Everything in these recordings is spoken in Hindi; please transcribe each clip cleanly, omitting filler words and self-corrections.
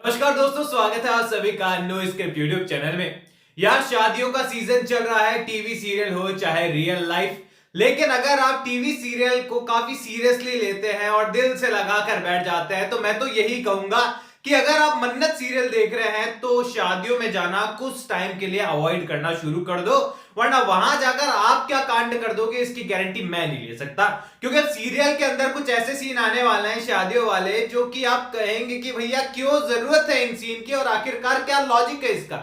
नमस्कार दोस्तों, स्वागत है आप सभी का नो स्क्रिप्ट यूट्यूब चैनल में। यार शादियों का सीजन चल रहा है, टीवी सीरियल हो चाहे रियल लाइफ। लेकिन अगर आप टीवी सीरियल को काफी सीरियसली लेते हैं और दिल से लगाकर बैठ जाते हैं तो मैं तो यही कहूंगा कि अगर आप मन्नत सीरियल देख रहे हैं तो शादियों में जाना कुछ टाइम के लिए अवॉइड करना शुरू कर दो, वरना वहां जाकर आप क्या कांड कर दोगे इसकी गारंटी मैं नहीं ले सकता। क्योंकि सीरियल के अंदर कुछ ऐसे सीन आने वाले हैं शादियों वाले जो कि आप कहेंगे कि भैया क्यों जरूरत है इन सीन की और आखिरकार क्या लॉजिक है इसका।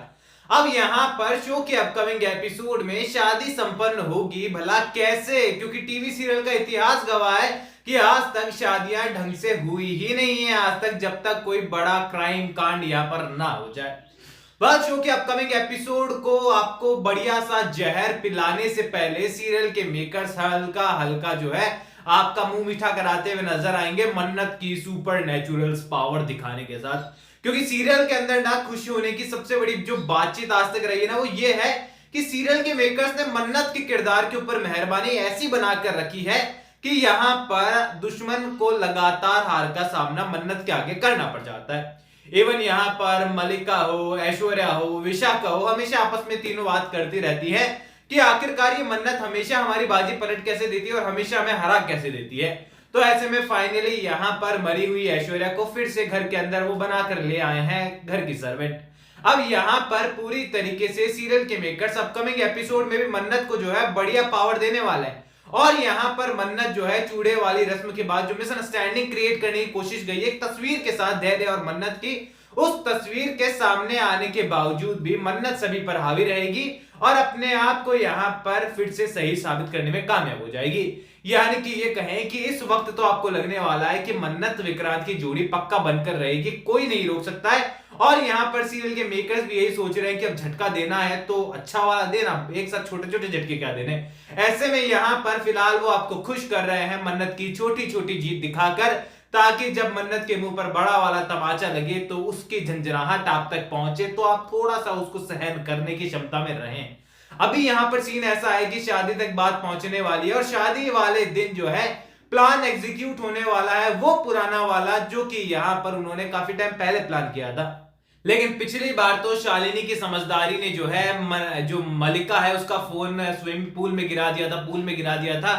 अब यहां पर शो के अपकमिंग एपिसोड में शादी संपन्न होगी भला कैसे, क्योंकि टीवी सीरियल का इतिहास गवाह है कि आज तक शादियां ढंग से हुई ही नहीं है, आज तक जब तक कोई बड़ा क्राइम कांड यहां पर ना हो जाए। बस शो के अपकमिंग एपिसोड को आपको बढ़िया सा जहर पिलाने से पहले सीरियल के मेकर्स हल्का हल्का जो है आपका मुंह मीठा कराते हुए नजर आएंगे मन्नत की सुपर नेचुरल पावर दिखाने के साथ। क्योंकि सीरियल के अंदर ना खुशी होने की सबसे बड़ी जो बातचीत आज तक रही है ना वो ये है कि सीरियल के मेकर्स ने मन्नत के किरदार के ऊपर मेहरबानी ऐसी बनाकर रखी है कि यहां पर दुश्मन को लगातार हार का सामना मन्नत के आगे करना पड़ जाता है। इवन यहां पर मलिका हो, ऐश्वर्या हो, विशाखा हो, हमेशा आपस में तीनों बात करती रहती है कि आखिरकार ये मन्नत हमेशा हमारी बाजी पलट कैसे देती है और हमेशा हमें हरा कैसे देती है। तो ऐसे में फाइनली यहां पर मरी हुई ऐश्वर्या को फिर से घर के अंदर वो बनाकर ले आए हैं घर की सर्वेंट। अब यहां पर पूरी तरीके से सीरियल के मेकर्स अपकमिंग एपिसोड में भी मन्नत को जो है बढ़िया पावर देने वाले हैं। और यहां पर मन्नत जो है चूड़े वाली रस्म के बाद जो मिसअंडरस्टैंडिंग क्रिएट करने की कोशिश गई है एक तस्वीर के साथ धैर्य और मन्नत की, उस तस्वीर के सामने आने के बावजूद भी मन्नत सभी पर हावी रहेगी और अपने आप को यहां पर फिर से सही साबित करने में कामयाब हो जाएगी। यानी कि ये कहें कि इस वक्त तो आपको लगने वाला है कि मन्नत विक्रांत की जोड़ी पक्का बनकर रहेगी, कोई नहीं रोक सकता है। और यहां पर सीरियल के मेकर्स भी यही सोच रहे हैं कि अब झटका देना है तो अच्छा वाला देना, एक साथ छोटे छोटे झटके क्या देने। ऐसे में यहां पर फिलहाल वो आपको खुश कर रहे हैं मन्नत की छोटी छोटी जीत दिखाकर, ताकि जब मन्नत के मुंह पर बड़ा वाला तमाचा लगे तो उसकी झंझनाहट आप तक पहुंचे तो आप थोड़ा सा उसको सहन करने की क्षमता में रहें। अभी यहां पर सीन ऐसा है कि शादी तक बात पहुंचने वाली है और शादी वाले दिन जो है प्लान एग्जीक्यूट होने वाला है, वो पुराना वाला जो कि यहां पर उन्होंने काफी टाइम पहले प्लान किया था। लेकिन पिछली बार तो शालिनी की समझदारी ने जो है जो मलिका है उसका फोन स्विमिंग पूल में गिरा दिया था, पूल में गिरा दिया था,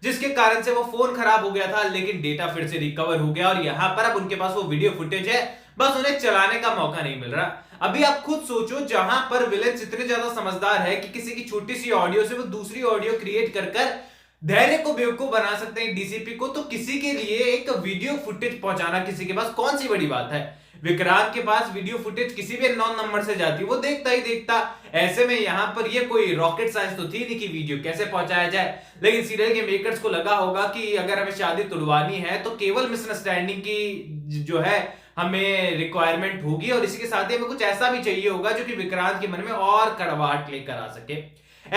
जिसके कारण से वो फोन खराब हो गया था। लेकिन डेटा फिर से रिकवर हो गया और यहां पर अब उनके पास वो वीडियो फुटेज है, बस उन्हें चलाने का मौका नहीं मिल रहा। अभी आप खुद सोचो, जहां पर विलेन इतने ज्यादा समझदार है कि किसी की छोटी सी ऑडियो से वो दूसरी ऑडियो क्रिएट कर कर धैर्य को बेवकूफ बना सकते हैं डीसीपी को, तो किसी के लिए एक वीडियो फुटेज पहुंचाना किसी के पास कौन सी बड़ी बात है। विक्रांत के पास वीडियो फुटेज किसी भी नॉन नंबर से जाती वो देखता ही देखता। ऐसे में यहां पर ये कोई रॉकेट साइंस तो थी नहीं कि वीडियो कैसे पहुंचाया जाए। लेकिन सीरियल के मेकर्स को लगा होगा कि अगर हमें शादी तुड़वानी है तो केवल मिसअंडरस्टैंडिंग की जो है हमें रिक्वायरमेंट होगी और इसी के साथ ही हमें कुछ ऐसा भी चाहिए होगा जो कि विक्रांत के मन में और कड़वाहट लेकर आ सके।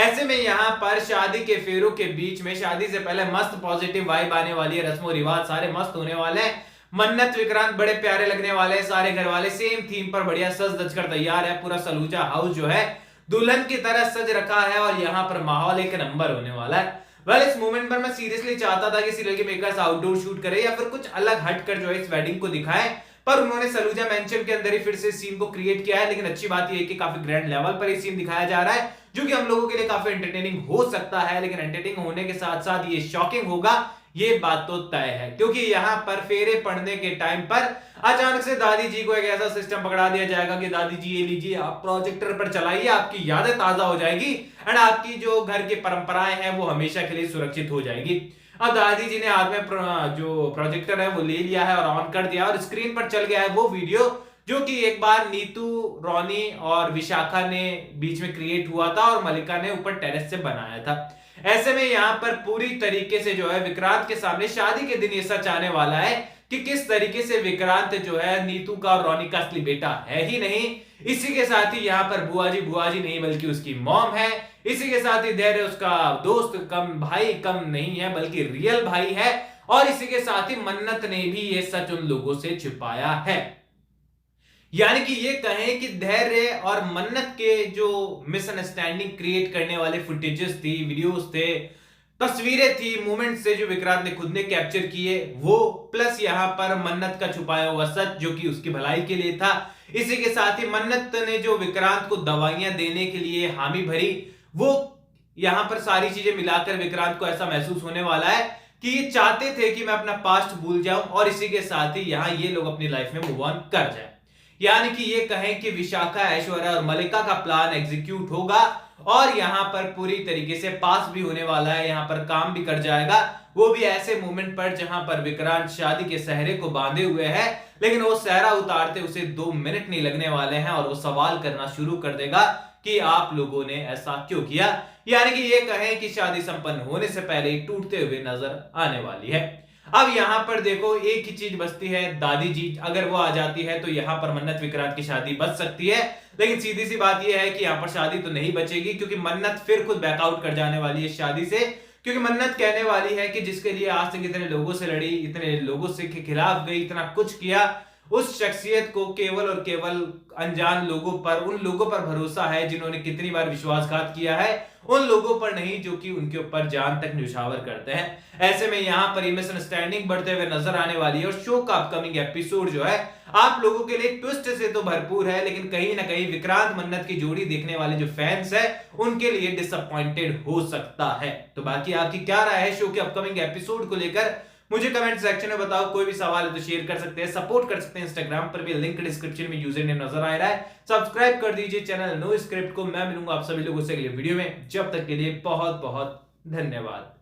ऐसे में यहां पर शादी के फेरों के बीच में शादी से पहले मस्त पॉजिटिव वाइब आने वाली है, रस्मों रिवाज सारे मस्त होने वाले हैं, मन्नत विक्रांत बड़े प्यारे लगने वाले हैं, सारे घर वाले सेम थीम पर बढ़िया सज धज कर तैयार है, पूरा सलूजा हाउस जो है दुल्हन की तरह सज रखा है और यहाँ पर माहौल एक नंबर होने वाला है। वेल इस मोमेंट पर मैं सीरियसली चाहता था कि सीरियल के मेकर्स आउटडोर शूट करे या फिर कुछ अलग हटकर जो है इस वेडिंग को दिखाए, पर उन्होंने सलूजा मेंशन के अंदर ही फिर से सीन को क्रिएट किया है। लेकिन अच्छी बात यह है कि काफी ग्रैंड लेवल पर ये सीन दिखाया जा रहा है जो कि हम लोगों के लिए काफी एंटरटेनिंग हो सकता है। लेकिन एंटरटेनिंग होने के साथ साथ ये शॉकिंग होगा, ये बात तो तय है। क्योंकि यहां पर फेरे पड़ने के टाइम पर अचानक से दादी जी को एक ऐसा सिस्टम पकड़ा दिया जाएगा कि दादी जी ये लीजिए आप प्रोजेक्टर पर चलाइए, आपकी यादें ताजा हो जाएगी एंड आपकी जो घर की परंपराएं हैं वो हमेशा के लिए सुरक्षित हो जाएगी। अब दादी जी ने हाथ में जो प्रोजेक्टर है वो ले लिया है और ऑन कर दिया और स्क्रीन पर चल गया है वो वीडियो जो कि एक बार नीतू, रोनी और विशाखा ने बीच में क्रिएट हुआ था और मलिका ने ऊपर टेरेस से बनाया था। ऐसे में यहां पर पूरी तरीके से जो है विक्रांत के सामने शादी के दिन ये सच आने वाला है कि किस तरीके से विक्रांत जो है नीतू का और रोनी का असली बेटा है ही नहीं। इसी के साथ ही यहाँ पर बुआ जी नहीं बल्कि उसकी मॉम है। इसी के साथ ही धैर्य उसका दोस्त कम भाई कम नहीं है बल्कि रियल भाई है। और इसी के साथ ही मन्नत ने भी ये सच उन लोगों से छिपाया है। यानी कि ये कहें कि धैर्य और मन्नत के जो मिसअंडरस्टैंडिंग क्रिएट करने वाले फुटेजेस थी, वीडियोस थे, तस्वीरें थी, मोमेंट से जो विक्रांत ने खुद ने कैप्चर किए वो, प्लस यहां पर मन्नत का छुपाया हुआ सच जो कि उसकी भलाई के लिए था। इसी के साथ ही मन्नत ने जो विक्रांत को दवाइयां देने के लिए हामी भरी, वो यहां पर सारी चीजें मिलाकर विक्रांत को ऐसा महसूस होने वाला है कि ये चाहते थे कि मैं अपना पास्ट भूल जाऊं और इसी के साथ ही यहां ये लोग अपनी लाइफ में मूव ऑन कर जाए। यानी कि ये कहें कि विशाखा, ऐश्वर्या और मलिका का प्लान एग्जीक्यूट होगा और यहां पर पूरी तरीके से पास भी होने वाला है, यहां पर काम भी कर जाएगा। वो भी ऐसे मोमेंट पर जहां पर विक्रांत शादी के सहरे को बांधे हुए है, लेकिन वो सहरा उतारते उसे 2 मिनट नहीं लगने वाले हैं और वो सवाल करना शुरू कर देगा कि आप लोगों ने ऐसा क्यों किया। यानी कि ये कहें कि शादी संपन्न होने से पहले ही टूटते हुए नजर आने वाली है। अब यहां पर देखो एक ही चीज बचती है, दादी जी अगर वो आ जाती है तो यहां पर मन्नत विक्रांत की शादी बच सकती है। लेकिन सीधी सी बात यह है कि यहां पर शादी तो नहीं बचेगी, क्योंकि मन्नत फिर खुद बैकआउट कर जाने वाली है शादी से। क्योंकि मन्नत कहने वाली है कि जिसके लिए आज तक इतने लोगों से लड़ी, इतने लोगों से के खिलाफ गई, इतना कुछ किया, उस शख्सियत को केवल और केवल अनजान लोगों पर, उन लोगों पर भरोसा है जिन्होंने कितनी बार विश्वासघात किया है, उन लोगों पर नहीं जो कि उनके ऊपर जान तक न्यौछावर करते हैं। ऐसे में यहां पर मिसअंडरस्टैंडिंग बढ़ते हुए नजर आने वाली है और शो का अपकमिंग एपिसोड जो है आप लोगों के लिए ट्विस्ट से तो भरपूर है, लेकिन कहीं ना कहीं विक्रांत मन्नत की जोड़ी देखने वाले जो फैंस है उनके लिए डिसअपॉइंटेड हो सकता है। तो बाकी आपकी क्या राय है शो के अपकमिंग एपिसोड को लेकर, मुझे कमेंट सेक्शन में बताओ। कोई भी सवाल है तो शेयर कर सकते हैं, सपोर्ट कर सकते हैं, इंस्टाग्राम पर भी लिंक डिस्क्रिप्शन में यूजर नेम नजर आ रहा है। सब्सक्राइब कर दीजिए चैनल नो स्क्रिप्ट को। मैं मिलूंगा आप सभी लोगों से अगले वीडियो में, जब तक के लिए बहुत बहुत धन्यवाद।